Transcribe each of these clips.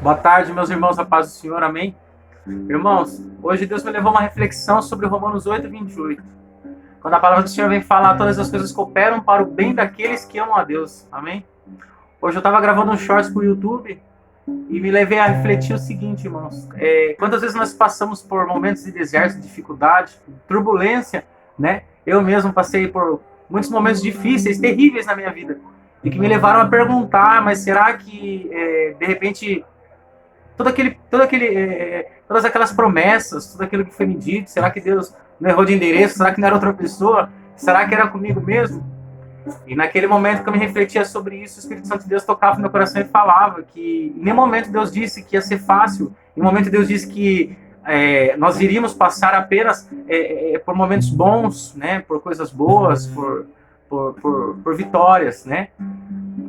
Boa tarde, meus irmãos, a paz do Senhor, amém? Irmãos, hoje Deus me levou a uma reflexão sobre Romanos 8:28. Quando a palavra do Senhor vem falar, todas as coisas cooperam para o bem daqueles que amam a Deus, amém? Hoje eu estava gravando um shorts para o YouTube e me levei a refletir o seguinte, irmãos. Quantas vezes nós passamos por momentos de deserto, de dificuldade, turbulência, né? Eu mesmo passei por muitos momentos difíceis, terríveis na minha vida, e que me levaram a perguntar, mas será que, de repente, todas aquelas promessas, tudo aquilo que foi me dito, será que Deus não errou de endereço? Será que não era outra pessoa? Será que era comigo mesmo? E naquele momento que eu me refletia sobre isso, o Espírito Santo de Deus tocava no meu coração e falava que em nenhum momento Deus disse que ia ser fácil, em nenhum momento Deus disse que nós iríamos passar apenas por momentos bons, né, por coisas boas, por vitórias, né?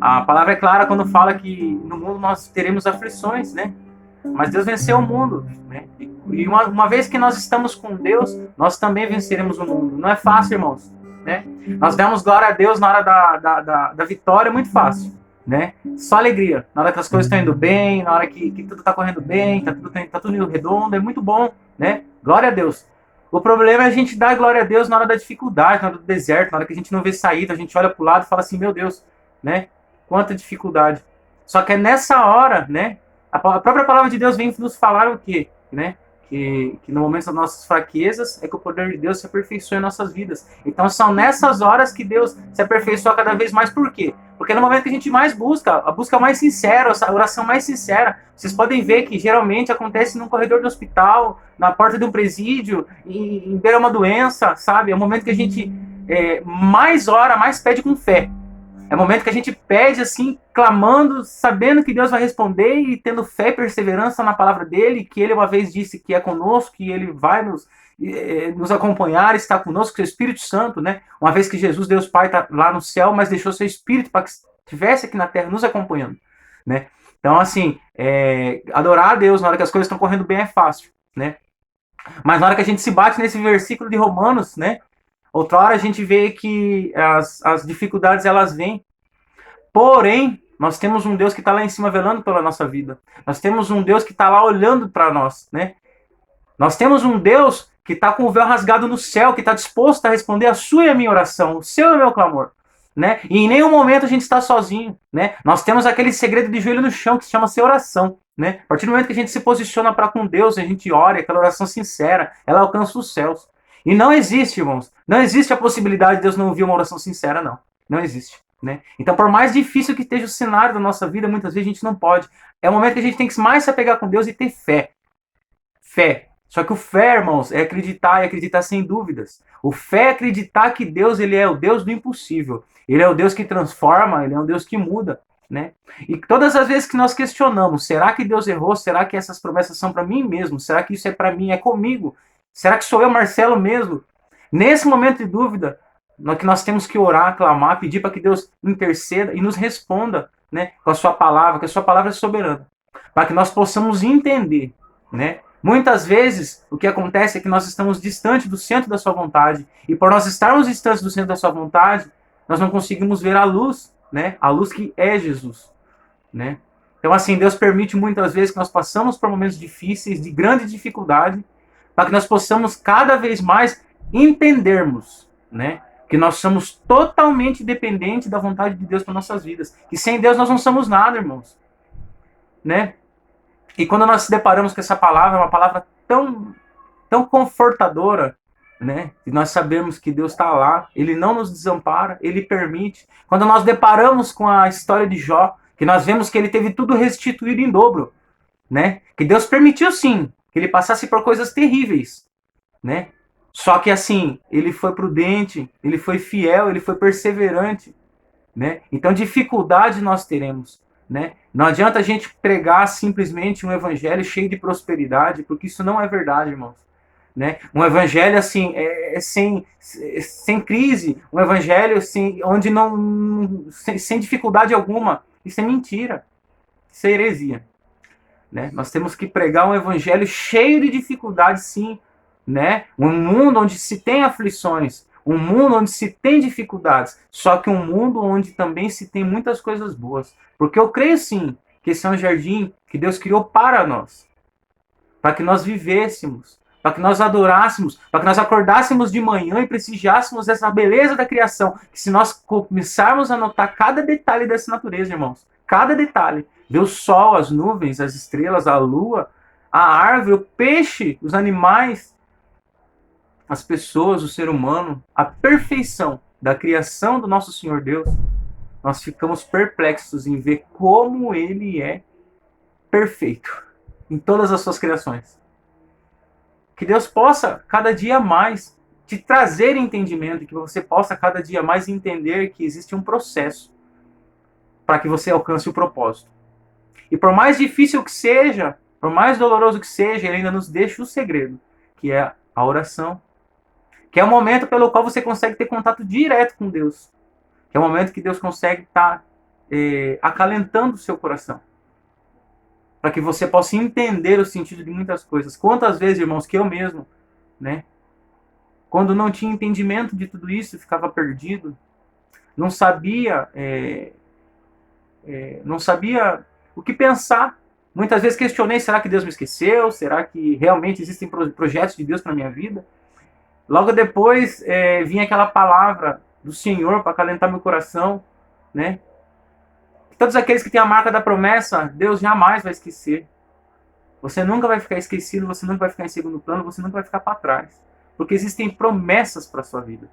A palavra é clara quando fala que no mundo nós teremos aflições, né? Mas Deus venceu o mundo, né? E uma vez que nós estamos com Deus, nós também venceremos o mundo. Não é fácil, irmãos, né? Nós damos glória a Deus na hora da vitória, é muito fácil, né? Só alegria. Na hora que as coisas estão indo bem, na hora que tudo está correndo bem, tá tudo indo redondo, é muito bom, né? Glória a Deus. O problema é a gente dar glória a Deus na hora da dificuldade, na hora do deserto, na hora que a gente não vê saída, a gente olha para o lado e fala assim, meu Deus, né? Quanta dificuldade. Só que é nessa hora, né? A própria palavra de Deus vem nos falar o quê? Né? Que no momento das nossas fraquezas é que o poder de Deus se aperfeiçoa em nossas vidas. Então são nessas horas que Deus se aperfeiçoa cada vez mais. Por quê? Porque no momento que a gente mais busca, a busca mais sincera, a oração mais sincera, vocês podem ver que geralmente acontece num corredor do hospital, na porta de um presídio, em beira uma doença, sabe? É o momento que a gente mais ora, mais pede com fé. É o momento que a gente pede assim, clamando, sabendo que Deus vai responder e tendo fé e perseverança na palavra dele, que ele uma vez disse que é conosco, que ele vai nos acompanhar, estar conosco, que é o Espírito Santo, né? Uma vez que Jesus, Deus Pai, está lá no céu, mas deixou seu Espírito para que estivesse aqui na terra nos acompanhando, né? Então, assim, adorar a Deus na hora que as coisas estão correndo bem é fácil, né? Mas na hora que a gente se bate nesse versículo de Romanos, né? Outra hora a gente vê que as dificuldades elas vêm. Porém, nós temos um Deus que está lá em cima velando pela nossa vida. Nós temos um Deus que está lá olhando para nós, né? Nós temos um Deus que está com o véu rasgado no céu, que está disposto a responder a sua e a minha oração, o seu e o meu clamor, né? E em nenhum momento a gente está sozinho, né? Nós temos aquele segredo de joelho no chão que se chama ser oração, né? A partir do momento que a gente se posiciona para com Deus, a gente ora, aquela oração sincera, ela alcança os céus. E não existe, irmãos, não existe a possibilidade de Deus não ouvir uma oração sincera, não. Não existe, né? Então, por mais difícil que esteja o cenário da nossa vida, muitas vezes a gente não pode. É o momento que a gente tem que mais se apegar com Deus e ter fé. Fé. Só que o fé, irmãos, é acreditar e acreditar sem dúvidas. O fé é acreditar que Deus, ele é o Deus do impossível. Ele é o Deus que transforma, ele é o Deus que muda, né? E todas as vezes que nós questionamos, será que Deus errou? Será que essas promessas são para mim mesmo? Será que isso é para mim, é comigo? Será que sou eu, Marcelo, mesmo? Nesse momento de dúvida, que nós temos que orar, clamar, pedir para que Deus interceda e nos responda, né, com a sua palavra, que a sua palavra é soberana, para que nós possamos entender, né? Muitas vezes o que acontece é que nós estamos distante do centro da sua vontade e por nós estarmos distantes do centro da sua vontade, nós não conseguimos ver a luz, né? A luz que é Jesus, né? Então assim, Deus permite muitas vezes que nós passamos por momentos difíceis, de grande dificuldade, para que nós possamos cada vez mais entendermos, né, que nós somos totalmente dependentes da vontade de Deus para nossas vidas. Que sem Deus nós não somos nada, irmãos, né? E quando nós se deparamos com essa palavra, é uma palavra tão confortadora, né? E nós sabemos que Deus está lá, Ele não nos desampara, Ele permite. Quando nós deparamos com a história de Jó, que nós vemos que ele teve tudo restituído em dobro, né? Que Deus permitiu sim que ele passasse por coisas terríveis, né? Só que assim, ele foi prudente, ele foi fiel, ele foi perseverante, né? Então dificuldade nós teremos, né? Não adianta a gente pregar simplesmente um evangelho cheio de prosperidade, porque isso não é verdade, irmãos, né? Um evangelho assim, sem crise, um evangelho assim, onde não sem dificuldade alguma, isso é mentira, isso é heresia. Né? Nós temos que pregar um evangelho cheio de dificuldades, sim. Né? Um mundo onde se tem aflições, um mundo onde se tem dificuldades, só que um mundo onde também se tem muitas coisas boas. Porque eu creio, sim, que esse é um jardim que Deus criou para nós. Para que nós vivêssemos, para que nós adorássemos, para que nós acordássemos de manhã e prestigiássemos essa beleza da criação. Que se nós começarmos a notar cada detalhe dessa natureza, irmãos, cada detalhe, ver o sol, as nuvens, as estrelas, a lua, a árvore, o peixe, os animais, as pessoas, o ser humano, a perfeição da criação do nosso Senhor Deus, nós ficamos perplexos em ver como Ele é perfeito em todas as suas criações. Que Deus possa cada dia mais te trazer entendimento, que você possa cada dia mais entender que existe um processo para que você alcance o propósito. E por mais difícil que seja, por mais doloroso que seja, Ele ainda nos deixa o segredo, que é a oração, que é o momento pelo qual você consegue ter contato direto com Deus, que é o momento que Deus consegue estar acalentando o seu coração, para que você possa entender o sentido de muitas coisas. Quantas vezes, irmãos, que eu mesmo, né, quando não tinha entendimento de tudo isso, ficava perdido, não sabia o que pensar. Muitas vezes questionei, será que Deus me esqueceu? Será que realmente existem projetos de Deus para a minha vida? Logo depois vinha aquela palavra do Senhor para acalentar meu coração, né? Todos aqueles que têm a marca da promessa, Deus jamais vai esquecer. Você nunca vai ficar esquecido, você nunca vai ficar em segundo plano, você nunca vai ficar para trás. Porque existem promessas para a sua vida.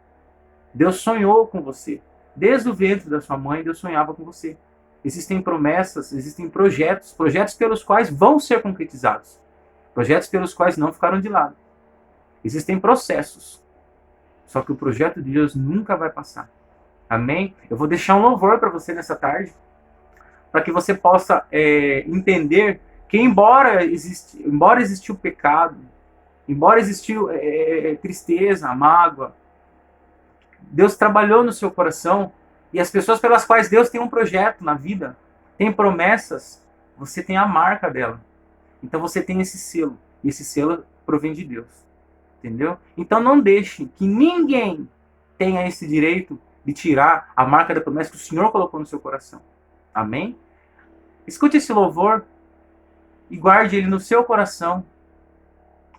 Deus sonhou com você. Desde o ventre da sua mãe, Deus sonhava com você. Existem promessas, existem projetos pelos quais vão ser concretizados. Projetos pelos quais não ficaram de lado. Existem processos. Só que o projeto de Deus nunca vai passar. Amém? Eu vou deixar um louvor para você nessa tarde, para que você possa entender que embora existiu o pecado, embora existiu tristeza, mágoa, Deus trabalhou no seu coração, e as pessoas pelas quais Deus tem um projeto na vida, tem promessas, você tem a marca dela. Então você tem esse selo, e esse selo provém de Deus. Entendeu? Então não deixe que ninguém tenha esse direito de tirar a marca da promessa que o Senhor colocou no seu coração. Amém? Escute esse louvor e guarde ele no seu coração,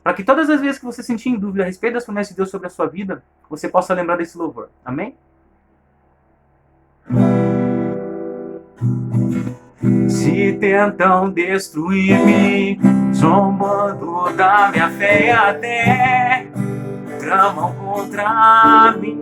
para que todas as vezes que você sentir em dúvida a respeito das promessas de Deus sobre a sua vida, você possa lembrar desse louvor. Amém? Se tentam destruir-me, zombando da minha fé e até tramam contra mim,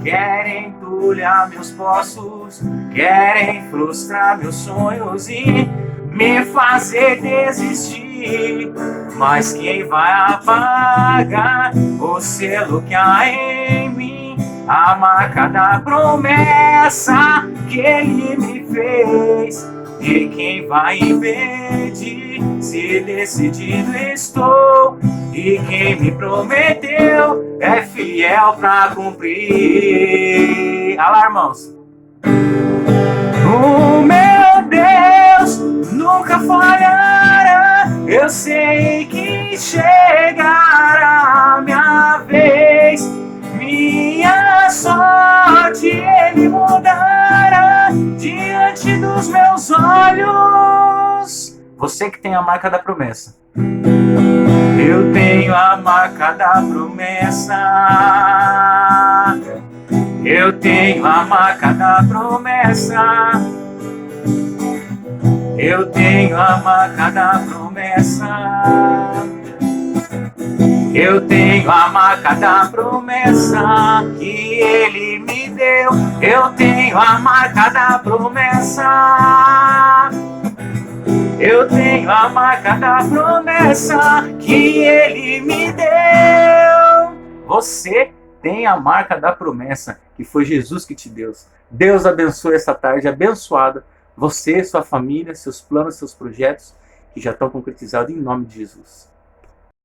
querem entulhar meus poços, querem frustrar meus sonhos e me fazer desistir. Mas quem vai apagar o selo que há em mim, a marca da promessa que Ele me fez? E quem vai impedir se decidido estou? E quem me prometeu é fiel pra cumprir. Olha lá, irmãos. O meu Deus nunca falhará. Eu sei que chegará a minha vez. Minha sorte Ele mudará diante dos meus olhos. Você que tem a marca da promessa. Eu tenho a marca da promessa. Eu tenho a marca da promessa. Eu tenho a marca da promessa. Eu tenho a marca da promessa que Ele me deu. Eu tenho a marca da promessa. Eu tenho a marca da promessa que Ele me deu. Você tem a marca da promessa que foi Jesus que te deu. Deus abençoe essa tarde abençoada. Você, sua família, seus planos, seus projetos que já estão concretizados em nome de Jesus.